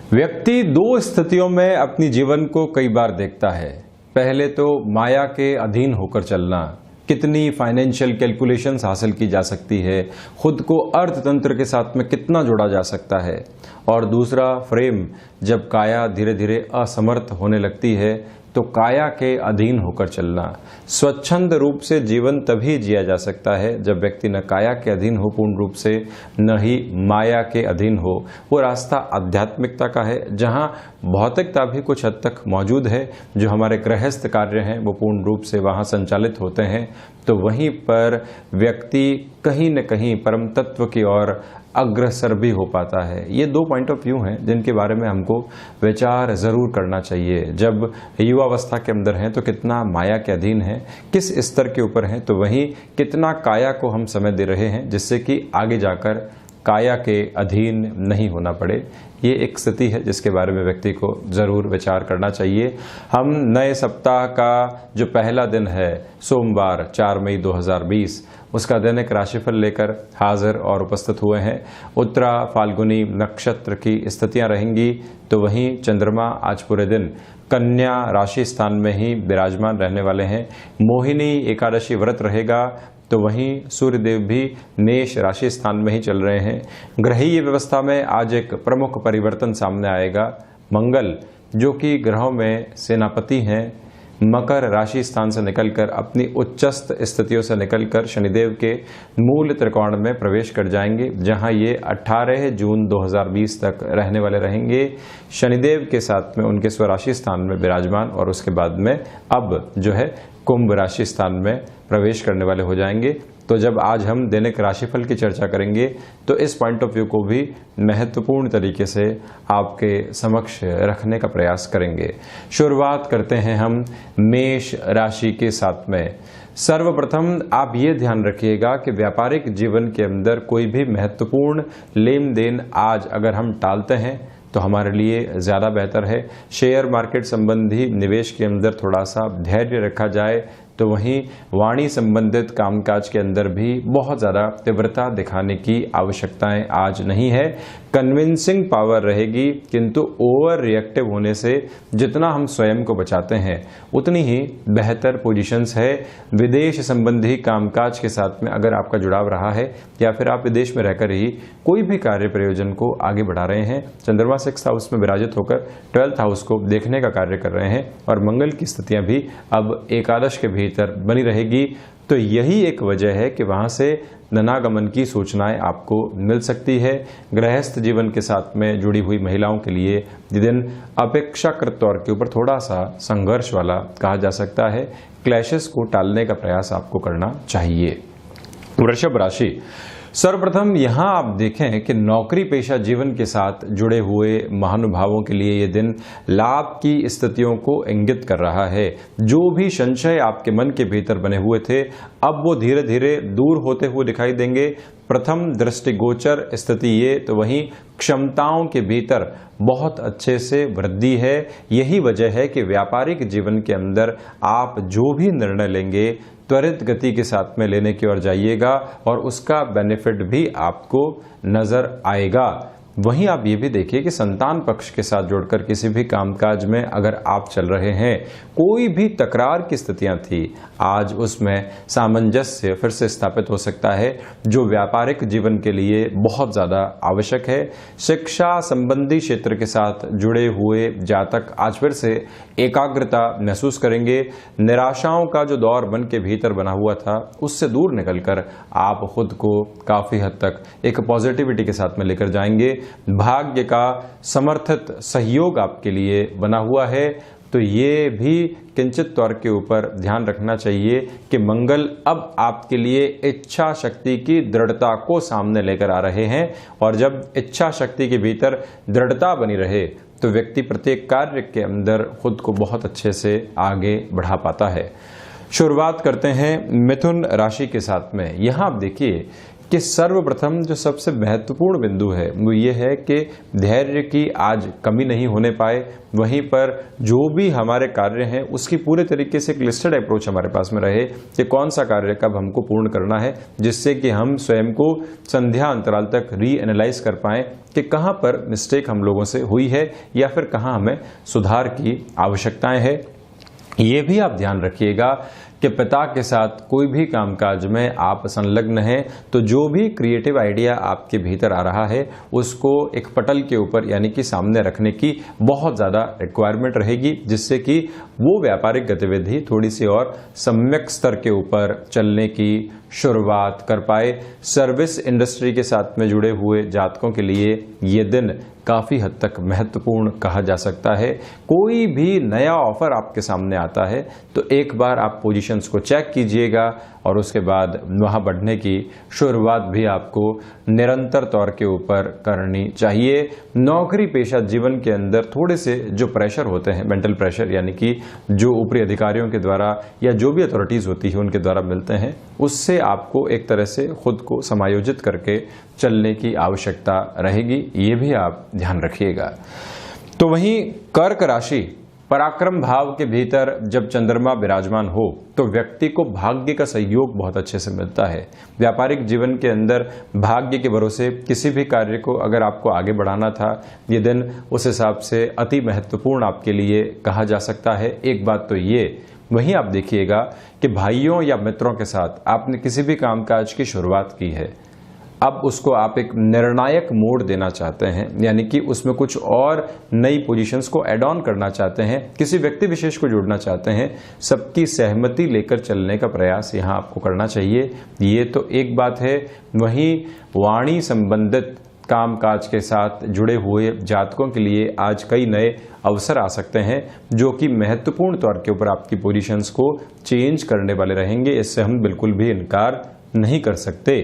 व्यक्ति दो स्थितियों में अपनी जीवन को कई बार देखता है। पहले तो माया के अधीन होकर चलना, कितनी फाइनेंशियल कैलकुलेशंस हासिल की जा सकती है, खुद को अर्थतंत्र के साथ में कितना जोड़ा जा सकता है। और दूसरा फ्रेम, जब काया धीरे धीरे असमर्थ होने लगती है तो काया के अधीन होकर चलना। स्वच्छंद रूप से जीवन तभी जिया जा सकता है जब व्यक्ति न काया के अधीन हो पूर्ण रूप से, न ही माया के अधीन हो। वो रास्ता आध्यात्मिकता का है, जहाँ भौतिकता भी कुछ हद तक मौजूद है। जो हमारे गृहस्थ कार्य हैं वो पूर्ण रूप से वहाँ संचालित होते हैं, तो वहीं पर व्यक्ति कहीं न कहीं परम तत्व की ओर अग्रसर भी हो पाता है। ये दो पॉइंट ऑफ व्यू हैं जिनके बारे में हमको विचार जरूर करना चाहिए। जब युवावस्था के अंदर हैं तो कितना माया के अधीन है, किस स्तर के ऊपर हैं, तो वहीं कितना काया को हम समय दे रहे हैं जिससे कि आगे जाकर काया के अधीन नहीं होना पड़े। ये एक स्थिति है जिसके बारे में व्यक्ति को जरूर विचार करना चाहिए। हम नए सप्ताह का जो पहला दिन है सोमवार 4 मई 2020, उसका दैनिक राशिफल लेकर हाजिर और उपस्थित हुए हैं। उत्तरा फाल्गुनी नक्षत्र की स्थितियां रहेंगी, तो वहीं चंद्रमा आज पूरे दिन कन्या राशि स्थान में ही विराजमान रहने वाले हैं। मोहिनी एकादशी व्रत रहेगा, तो वहीं सूर्यदेव भी मेष राशि स्थान में ही चल रहे हैं। ग्रहीय व्यवस्था में आज एक प्रमुख परिवर्तन सामने आएगा। मंगल, जो कि ग्रहों में सेनापति हैं, मकर राशि स्थान से निकलकर अपनी उच्चस्थ स्थितियों से निकलकर शनिदेव के मूल त्रिकोण में प्रवेश कर जाएंगे, जहां ये 18 जून 2020 तक रहने वाले रहेंगे। शनिदेव के साथ में उनके स्वराशि स्थान में विराजमान, और उसके बाद में अब जो है कुंभ राशि स्थान में प्रवेश करने वाले हो जाएंगे। तो जब आज हम दैनिक राशिफल की चर्चा करेंगे तो इस पॉइंट ऑफ व्यू को भी महत्वपूर्ण तरीके से आपके समक्ष रखने का प्रयास करेंगे। शुरुआत करते हैं हम मेष राशि के साथ में। सर्वप्रथम आप ये ध्यान रखिएगा कि व्यापारिक जीवन के अंदर कोई भी महत्वपूर्ण लेन देन आज अगर हम टालते हैं तो हमारे लिए ज़्यादा बेहतर है। शेयर मार्केट संबंधी निवेश के अंदर थोड़ा सा धैर्य रखा जाए, तो वहीं वाणी संबंधित कामकाज के अंदर भी बहुत ज़्यादा तीव्रता दिखाने की आवश्यकताएं आज नहीं है। कन्विंसिंग पावर रहेगी, किंतु ओवर रिएक्टिव होने से जितना हम स्वयं को बचाते हैं उतनी ही बेहतर पोजीशंस है। विदेश संबंधी कामकाज के साथ में अगर आपका जुड़ाव रहा है या फिर आप विदेश में रहकर ही कोई भी कार्य प्रयोजन को आगे बढ़ा रहे हैं, चंद्रमा 6th हाउस में विराजित होकर 12th हाउस को देखने का कार्य कर रहे हैं, और मंगल की स्थितियां भी अब एकादश के भीतर बनी रहेगी, तो यही एक वजह है कि वहां से धनागमन की सूचनाएं आपको मिल सकती है। गृहस्थ जीवन के साथ में जुड़ी हुई महिलाओं के लिए ये दिन अपेक्षाकृत तौर के ऊपर थोड़ा सा संघर्ष वाला कहा जा सकता है। क्लैशेस को टालने का प्रयास आपको करना चाहिए। वृषभ राशि, सर्वप्रथम यहां आप देखें कि नौकरी पेशा जीवन के साथ जुड़े हुए महानुभावों के लिए ये दिन लाभ की स्थितियों को इंगित कर रहा है। जो भी संशय आपके मन के भीतर बने हुए थे, अब वो धीरे धीरे दूर होते हुए दिखाई देंगे। प्रथम दृष्टिगोचर स्थिति ये, तो वहीं क्षमताओं के भीतर बहुत अच्छे से वृद्धि है। यही वजह है कि व्यापारिक जीवन के अंदर आप जो भी निर्णय लेंगे त्वरित गति के साथ में लेने की ओर जाइएगा, और उसका बेनिफिट भी आपको नजर आएगा। वहीं आप ये भी देखिए कि संतान पक्ष के साथ जुड़कर किसी भी कामकाज में अगर आप चल रहे हैं, कोई भी तकरार की स्थितियां थी, आज उसमें सामंजस्य फिर से स्थापित हो सकता है, जो व्यापारिक जीवन के लिए बहुत ज़्यादा आवश्यक है। शिक्षा संबंधी क्षेत्र के साथ जुड़े हुए जातक आज फिर से एकाग्रता महसूस करेंगे। निराशाओं का जो दौर मन के भीतर बना हुआ था, उससे दूर निकलकर आप खुद को काफ़ी हद तक एक पॉजिटिविटी के साथ में लेकर जाएंगे। भाग्य का समर्थित सहयोग आपके लिए बना हुआ है, तो ये भी किंचित तौर के ऊपर ध्यान रखना चाहिए कि मंगल अब आपके लिए इच्छा शक्ति की दृढ़ता को सामने लेकर आ रहे हैं, और जब इच्छा शक्ति के भीतर दृढ़ता बनी रहे तो व्यक्ति प्रत्येक कार्य के अंदर खुद को बहुत अच्छे से आगे बढ़ा पाता है। शुरुआत करते हैं मिथुन राशि के साथ में। यहाँ आप देखिए कि सर्वप्रथम जो सबसे महत्वपूर्ण बिंदु है वो ये है कि धैर्य की आज कमी नहीं होने पाए, वहीं पर जो भी हमारे कार्य हैं उसकी पूरे तरीके से एक लिस्टेड अप्रोच हमारे पास में रहे कि कौन सा कार्य कब हमको पूर्ण करना है, जिससे कि हम स्वयं को संध्या अंतराल तक रीएनालाइज कर पाएं कि कहाँ पर मिस्टेक हम लोगों से हुई है या फिर कहाँ हमें सुधार की आवश्यकताएं हैं। ये भी आप ध्यान रखिएगा कि पिता के साथ कोई भी कामकाज में आप संलग्न हैं तो जो भी क्रिएटिव आइडिया आपके भीतर आ रहा है उसको एक पटल के ऊपर यानी कि सामने रखने की बहुत ज़्यादा रिक्वायरमेंट रहेगी, जिससे कि वो व्यापारिक गतिविधि थोड़ी सी और सम्यक स्तर के ऊपर चलने की शुरुआत कर पाए। सर्विस इंडस्ट्री के साथ में जुड़े हुए जातकों के लिए ये दिन काफ़ी हद तक महत्वपूर्ण कहा जा सकता है। कोई भी नया ऑफर आपके सामने आता है तो एक बार आप पोजीशंस को चेक कीजिएगा और उसके बाद वहां बढ़ने की शुरुआत भी आपको निरंतर तौर के ऊपर करनी चाहिए। नौकरी पेशा जीवन के अंदर थोड़े से जो प्रेशर होते हैं, मेंटल प्रेशर यानी कि जो ऊपरी अधिकारियों के द्वारा या जो भी अथॉरिटीज होती है उनके द्वारा मिलते हैं, उससे आपको एक तरह से खुद को समायोजित करके चलने की आवश्यकता रहेगी। ये भी आप ध्यान रखिएगा। तो वहीं कर्क राशि पराक्रम भाव के भीतर जब चंद्रमा विराजमान हो तो व्यक्ति को भाग्य का सहयोग बहुत अच्छे से मिलता है। व्यापारिक जीवन के अंदर भाग्य के भरोसे किसी भी कार्य को अगर आपको आगे बढ़ाना था, ये दिन उस हिसाब से अति महत्वपूर्ण आपके लिए कहा जा सकता है। एक बात तो ये, वहीं आप देखिएगा कि भाइयों या मित्रों के साथ आपने किसी भी कामकाज की शुरुआत की है, अब उसको आप एक निर्णायक मोड़ देना चाहते हैं, यानी कि उसमें कुछ और नई पोजीशंस को ऐड ऑन करना चाहते हैं, किसी व्यक्ति विशेष को जोड़ना चाहते हैं, सबकी सहमति लेकर चलने का प्रयास यहाँ आपको करना चाहिए। ये तो एक बात है। वहीं वाणी संबंधित कामकाज के साथ जुड़े हुए जातकों के लिए आज कई नए अवसर आ सकते हैं जो कि महत्वपूर्ण तौर के ऊपर आपकी पोजीशंस को चेंज करने वाले रहेंगे। इससे हम बिल्कुल भी इनकार नहीं कर सकते।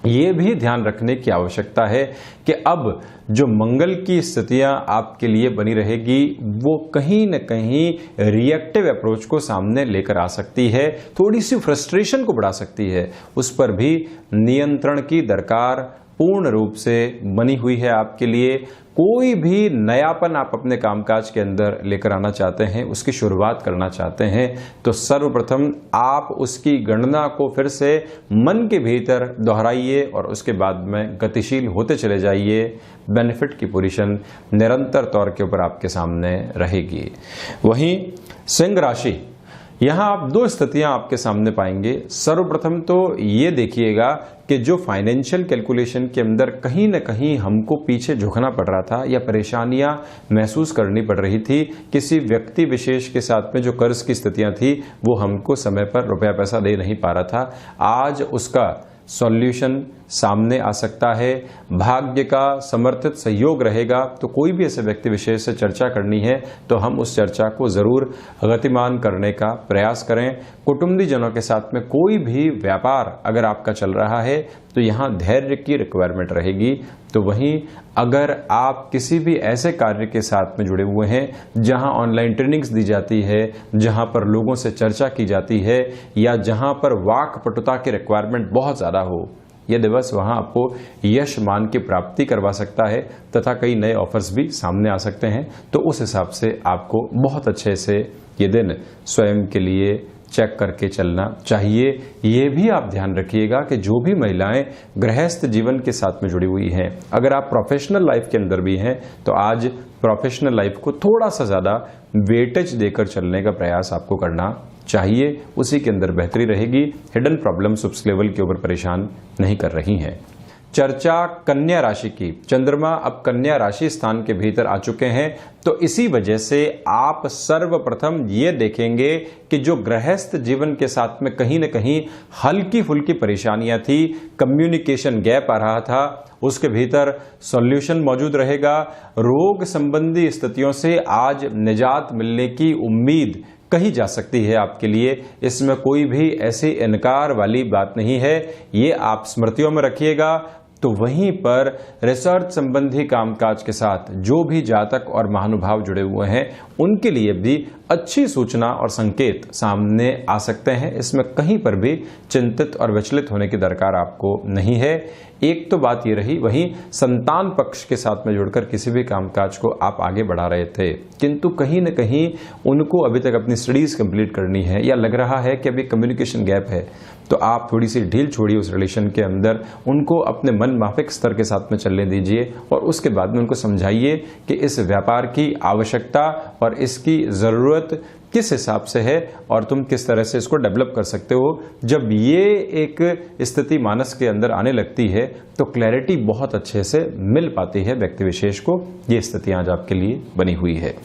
ये भी ध्यान रखने की आवश्यकता है कि अब जो मंगल की स्थितियां आपके लिए बनी रहेगी वो कहीं न कहीं रिएक्टिव अप्रोच को सामने लेकर आ सकती है, थोड़ी सी फ्रस्ट्रेशन को बढ़ा सकती है। उस पर भी नियंत्रण की दरकार पूर्ण रूप से बनी हुई है आपके लिए। कोई भी नयापन आप अपने कामकाज के अंदर लेकर आना चाहते हैं, उसकी शुरुआत करना चाहते हैं, तो सर्वप्रथम आप उसकी गणना को फिर से मन के भीतर दोहराइए और उसके बाद में गतिशील होते चले जाइए। बेनिफिट की पोजीशन निरंतर तौर के ऊपर आपके सामने रहेगी। वहीं सिंह राशि, यहां आप दो स्थितियां आपके सामने पाएंगे। सर्वप्रथम तो ये देखिएगा कि जो फाइनेंशियल कैलकुलेशन के अंदर कहीं न कहीं हमको पीछे झुकना पड़ रहा था या परेशानियां महसूस करनी पड़ रही थी, किसी व्यक्ति विशेष के साथ में जो कर्ज की स्थितियां थी वो हमको समय पर रुपया पैसा दे नहीं पा रहा था, आज उसका सॉल्यूशन सामने आ सकता है। भाग्य का समर्थित सहयोग रहेगा तो कोई भी ऐसे व्यक्ति विशेष से चर्चा करनी है तो हम उस चर्चा को जरूर गतिमान करने का प्रयास करें। कुटुंबीजनों के साथ में कोई भी व्यापार अगर आपका चल रहा है तो यहाँ धैर्य की रिक्वायरमेंट रहेगी। तो वहीं अगर आप किसी भी ऐसे कार्य के साथ में जुड़े हुए हैं जहां ऑनलाइन ट्रेनिंग्स दी जाती है, जहां पर लोगों से चर्चा की जाती है या जहां पर वाक पटुता की रिक्वायरमेंट बहुत ज़्यादा हो, यह दिवस वहां आपको यश मान की प्राप्ति करवा सकता है तथा कई नए ऑफर्स भी सामने आ सकते हैं। तो उस हिसाब से आपको बहुत अच्छे से ये दिन स्वयं के लिए चेक करके चलना चाहिए। ये भी आप ध्यान रखिएगा कि जो भी महिलाएं गृहस्थ जीवन के साथ में जुड़ी हुई हैं, अगर आप प्रोफेशनल लाइफ के अंदर भी हैं तो आज प्रोफेशनल लाइफ को थोड़ा सा ज़्यादा वेटेज देकर चलने का प्रयास आपको करना चाहिए, उसी के अंदर बेहतरी रहेगी। हिडन प्रॉब्लम्स उस लेवल के ऊपर परेशान नहीं कर रही हैं। चर्चा कन्या राशि की, चंद्रमा अब कन्या राशि स्थान के भीतर आ चुके हैं, तो इसी वजह से आप सर्वप्रथम ये देखेंगे कि जो गृहस्थ जीवन के साथ में कहीं न कहीं हल्की फुल्की परेशानियां थी, कम्युनिकेशन गैप आ रहा था, उसके भीतर सॉल्यूशन मौजूद रहेगा। रोग संबंधी स्थितियों से आज निजात मिलने की उम्मीद कही जा सकती है आपके लिए। इसमें कोई भी ऐसी इनकार वाली बात नहीं है, ये आप स्मृतियों में रखिएगा। तो वहीं पर रिसर्च संबंधी कामकाज के साथ जो भी जातक और महानुभाव जुड़े हुए हैं उनके लिए भी अच्छी सूचना और संकेत सामने आ सकते हैं। इसमें कहीं पर भी चिंतित और विचलित होने की दरकार आपको नहीं है। एक तो बात ये रही, वहीं संतान पक्ष के साथ में जुड़कर किसी भी कामकाज को आप आगे बढ़ा रहे थे, किंतु कहीं न कहीं उनको अभी तक अपनी स्टडीज कंप्लीट करनी है या लग रहा है कि अभी कम्युनिकेशन गैप है, तो आप थोड़ी सी ढील छोड़िए उस रिलेशन के अंदर, उनको अपने मन माफिक स्तर के साथ में चलने दीजिए और उसके बाद में उनको समझाइए कि इस व्यापार की आवश्यकता और इसकी ज़रूरत किस हिसाब से है और तुम किस तरह से इसको डेवलप कर सकते हो। जब ये एक स्थिति मानस के अंदर आने लगती है तो क्लैरिटी बहुत अच्छे से मिल पाती है व्यक्ति विशेष को। ये स्थिति आज आपके लिए बनी हुई है।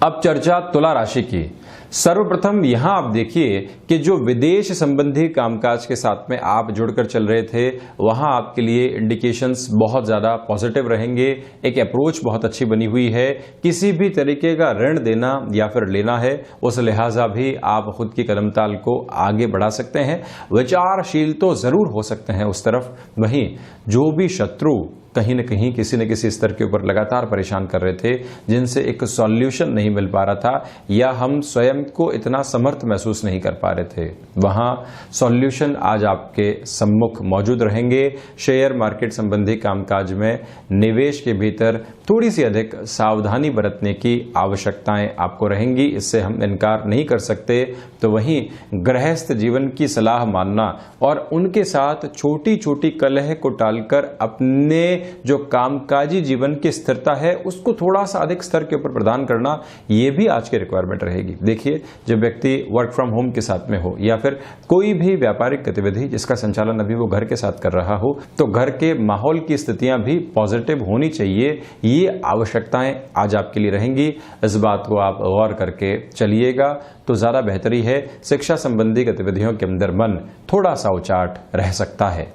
अब चर्चा तुला राशि की। सर्वप्रथम यहां आप देखिए कि जो विदेश संबंधी कामकाज के साथ में आप जुड़कर चल रहे थे वहां आपके लिए इंडिकेशंस बहुत ज्यादा पॉजिटिव रहेंगे। एक अप्रोच बहुत अच्छी बनी हुई है। किसी भी तरीके का ऋण देना या फिर लेना है उस लिहाजा भी आप खुद की कदमताल को आगे बढ़ा सकते हैं। विचारशील तो जरूर हो सकते हैं उस तरफ। वहीं जो भी शत्रु कहीं न कहीं किसी न किसी स्तर के ऊपर लगातार परेशान कर रहे थे, जिनसे एक सॉल्यूशन नहीं मिल पा रहा था या हम स्वयं को इतना समर्थ महसूस नहीं कर पा रहे थे, वहां सॉल्यूशन आज आपके सम्मुख मौजूद रहेंगे। शेयर मार्केट संबंधी कामकाज में निवेश के भीतर थोड़ी सी अधिक सावधानी बरतने की आवश्यकताएं आपको रहेंगी, इससे हम इनकार नहीं कर सकते। तो वहीं गृहस्थ जीवन की सलाह मानना और उनके साथ छोटी छोटी कलह को टालकर अपने जो कामकाजी जीवन की स्थिरता है उसको थोड़ा सा अधिक स्तर के ऊपर प्रदान करना, यह भी आज की रिक्वायरमेंट रहेगी। देखिए, जब व्यक्ति वर्क फ्रॉम होम के साथ में हो या फिर कोई भी व्यापारिक गतिविधि जिसका संचालन अभी वो घर के साथ कर रहा हो, तो घर के माहौल की स्थितियां भी पॉजिटिव होनी चाहिए। ये आवश्यकताएं आज आपके लिए रहेंगी। इस बात को आप गौर करके चलिएगा तो ज्यादा बेहतरी है। शिक्षा संबंधी गतिविधियों के अंदर मन थोड़ा सा उचाट रह सकता है।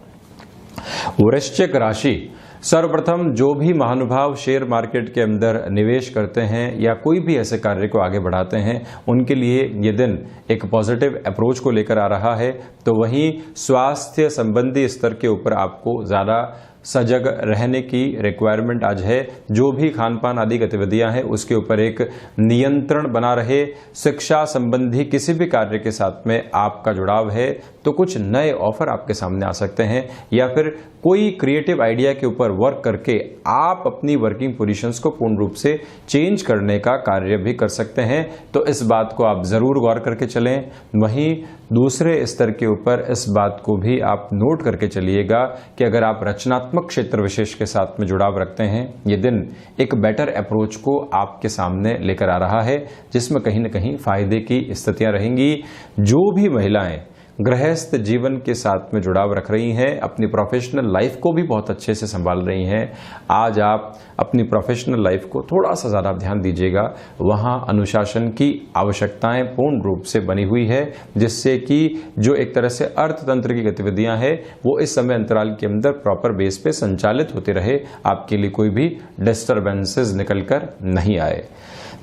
वृश्चिक राशि। सर्वप्रथम जो भी महानुभाव शेयर मार्केट के अंदर निवेश करते हैं या कोई भी ऐसे कार्य को आगे बढ़ाते हैं उनके लिए ये दिन एक पॉजिटिव अप्रोच को लेकर आ रहा है। तो वहीं स्वास्थ्य संबंधी स्तर के ऊपर आपको ज्यादा सजग रहने की रिक्वायरमेंट आज है। जो भी खान पान आदि गतिविधियां हैं उसके ऊपर एक नियंत्रण बना रहे। शिक्षा संबंधी किसी भी कार्य के साथ में आपका जुड़ाव है तो कुछ नए ऑफर आपके सामने आ सकते हैं या फिर कोई क्रिएटिव आइडिया के ऊपर वर्क करके आप अपनी वर्किंग पोजीशंस को पूर्ण रूप से चेंज करने का कार्य भी कर सकते हैं। तो इस बात को आप जरूर गौर करके चलें। वहीं दूसरे स्तर के ऊपर इस बात को भी आप नोट करके चलिएगा कि अगर आप रचनात्मक क्षेत्र विशेष के साथ में जुड़ाव रखते हैं, ये दिन एक बेटर अप्रोच को आपके सामने लेकर आ रहा है जिसमें कहीं न कहीं फायदे की स्थितियां रहेंगी। जो भी महिलाएं गृहस्थ जीवन के साथ में जुड़ाव रख रही हैं, अपनी प्रोफेशनल लाइफ को भी बहुत अच्छे से संभाल रही हैं, आज आप अपनी प्रोफेशनल लाइफ को थोड़ा सा ज़्यादा ध्यान दीजिएगा। वहाँ अनुशासन की आवश्यकताएं पूर्ण रूप से बनी हुई है जिससे कि जो एक तरह से अर्थतंत्र की गतिविधियां हैं वो इस समय अंतराल के अंदर प्रॉपर बेस पे संचालित होते रहे, आपके लिए कोई भी डिस्टर्बेंसेस निकल कर नहीं आए।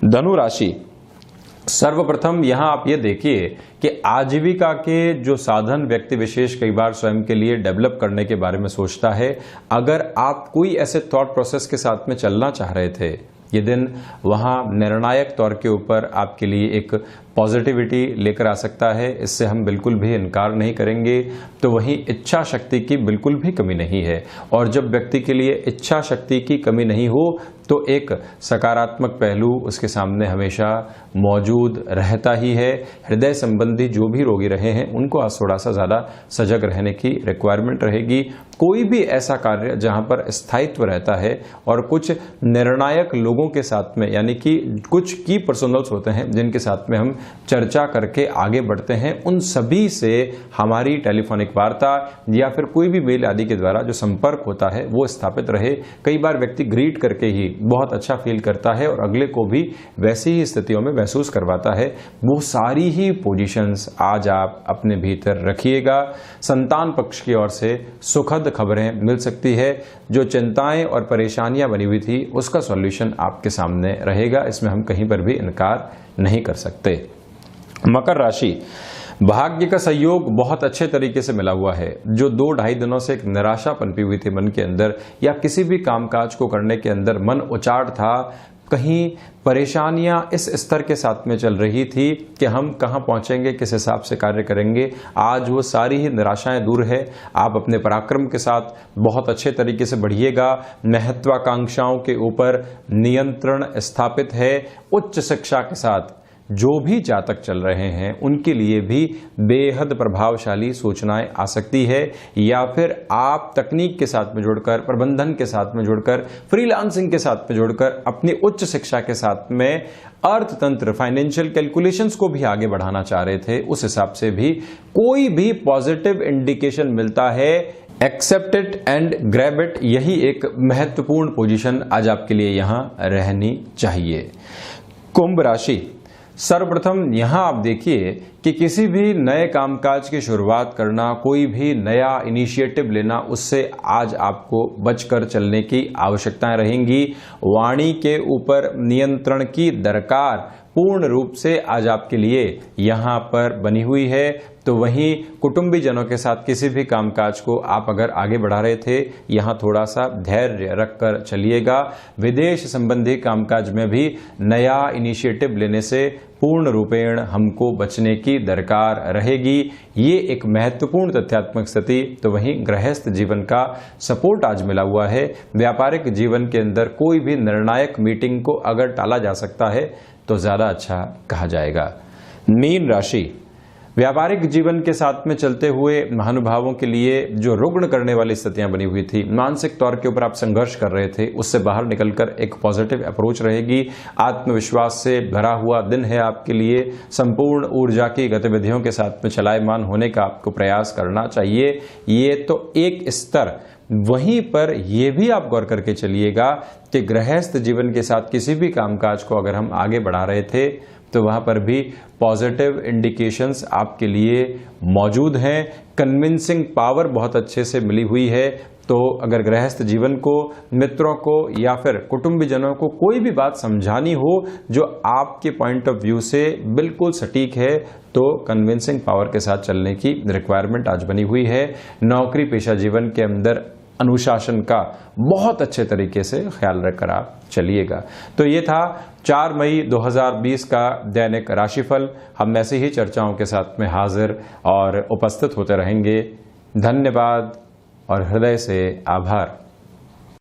धनु राशि। सर्वप्रथम यहां आप ये देखिए कि आजीविका के जो साधन व्यक्ति विशेष कई बार स्वयं के लिए डेवलप करने के बारे में सोचता है। अगर आप कोई ऐसे थॉट प्रोसेस के साथ में चलना चाह रहे थे, ये दिन वहां निर्णायक तौर के ऊपर आपके लिए एक पॉजिटिविटी लेकर आ सकता है, इससे हम बिल्कुल भी इनकार नहीं करेंगे। तो वहीं इच्छा शक्ति की बिल्कुल भी कमी नहीं है और जब व्यक्ति के लिए इच्छा शक्ति की कमी नहीं हो तो एक सकारात्मक पहलू उसके सामने हमेशा मौजूद रहता ही है। हृदय संबंधी जो भी रोगी रहे हैं उनको आज थोड़ा सा ज़्यादा सजग रहने की रिक्वायरमेंट रहेगी। कोई भी ऐसा कार्य जहां पर स्थायित्व रहता है और कुछ निर्णायक लोगों के साथ में, यानी कि कुछ की पर्सनल्स होते हैं जिनके साथ में हम चर्चा करके आगे बढ़ते हैं, उन सभी से हमारी टेलीफोनिक वार्ता या फिर कोई भी मेल आदि के द्वारा जो संपर्क होता है वो स्थापित रहे। कई बार व्यक्ति ग्रीट करके ही बहुत अच्छा फील करता है और अगले को भी वैसी ही स्थितियों में महसूस करवाता है। वो सारी ही पोजीशंस आज आप अपने भीतर रखिएगा। संतान पक्ष की ओर से सुखद खबरें मिल सकती है। जो चिंताएं और परेशानियां बनी हुई थी उसका सॉल्यूशन आपके सामने रहेगा, इसमें हम कहीं पर भी इनकार नहीं कर सकते। मकर राशि। भाग्य का सहयोग बहुत अच्छे तरीके से मिला हुआ है। जो 2-2.5 दिनों से एक निराशा पनपी हुई थी मन के अंदर, या किसी भी कामकाज को करने के अंदर मन उचाट था, कहीं परेशानियां इस स्तर के साथ में चल रही थी कि हम कहां पहुंचेंगे, किस हिसाब से कार्य करेंगे, आज वो सारी ही निराशाएं दूर है। आप अपने पराक्रम के साथ बहुत अच्छे तरीके से बढ़िएगा। महत्वाकांक्षाओं के ऊपर नियंत्रण स्थापित है। उच्च शिक्षा के साथ जो भी जातक चल रहे हैं उनके लिए भी बेहद प्रभावशाली सूचनाएं आ सकती है, या फिर आप तकनीक के साथ में जुड़कर, प्रबंधन के साथ में जुड़कर, फ्रीलांसिंग के साथ में जुड़कर अपनी उच्च शिक्षा के साथ में अर्थतंत्र, फाइनेंशियल कैलकुलेशंस को भी आगे बढ़ाना चाह रहे थे, उस हिसाब से भी कोई भी पॉजिटिव इंडिकेशन मिलता है, accept it and grab it. यही एक महत्वपूर्ण पोजीशन आज आपके लिए यहां रहनी चाहिए। कुंभ राशि, सर्वप्रथम यहां आप देखिए कि किसी भी नए कामकाज की शुरुआत करना, कोई भी नया इनिशिएटिव लेना, उससे आज आपको बचकर चलने की आवश्यकताएं रहेंगी। वाणी के ऊपर नियंत्रण की दरकार पूर्ण रूप से आज आपके लिए यहां पर बनी हुई है। तो वहीं कुटुंबीजनों के साथ किसी भी कामकाज को आप अगर आगे बढ़ा रहे थे, यहां थोड़ा सा धैर्य रखकर चलिएगा। विदेश संबंधी कामकाज में भी नया इनिशिएटिव लेने से पूर्ण रूपेण हमको बचने की दरकार रहेगी। ये एक महत्वपूर्ण तथ्यात्मक स्थिति। तो वहीं गृहस्थ जीवन का सपोर्ट आज मिला हुआ है। व्यापारिक जीवन के अंदर कोई भी निर्णायक मीटिंग को अगर टाला जा सकता है तो ज्यादा अच्छा कहा जाएगा। मीन राशि, व्यापारिक जीवन के साथ में चलते हुए महानुभावों के लिए जो रुग्ण करने वाली स्थितियां बनी हुई थी, मानसिक तौर के ऊपर आप संघर्ष कर रहे थे, उससे बाहर निकलकर एक पॉजिटिव अप्रोच रहेगी। आत्मविश्वास से भरा हुआ दिन है आपके लिए। संपूर्ण ऊर्जा की गतिविधियों के साथ में चलायमान होने का आपको प्रयास करना चाहिए। ये तो एक स्तर। वहीं पर यह भी आप गौर करके चलिएगा कि गृहस्थ जीवन के साथ किसी भी कामकाज को अगर हम आगे बढ़ा रहे थे तो वहां पर भी पॉजिटिव इंडिकेशंस आपके लिए मौजूद हैं। कन्विंसिंग पावर बहुत अच्छे से मिली हुई है। तो अगर गृहस्थ जीवन को, मित्रों को या फिर कुटुंबीजनों को कोई भी बात समझानी हो जो आपके पॉइंट ऑफ व्यू से बिल्कुल सटीक है, तो कन्विंसिंग पावर के साथ चलने की रिक्वायरमेंट आज बनी हुई है। नौकरी पेशा जीवन के अंदर अनुशासन का बहुत अच्छे तरीके से ख्याल रखकर आप चलिएगा। तो ये था 4 मई 2020 का दैनिक राशिफल। हम ऐसी ही चर्चाओं के साथ में हाजिर और उपस्थित होते रहेंगे। धन्यवाद और हृदय से आभार।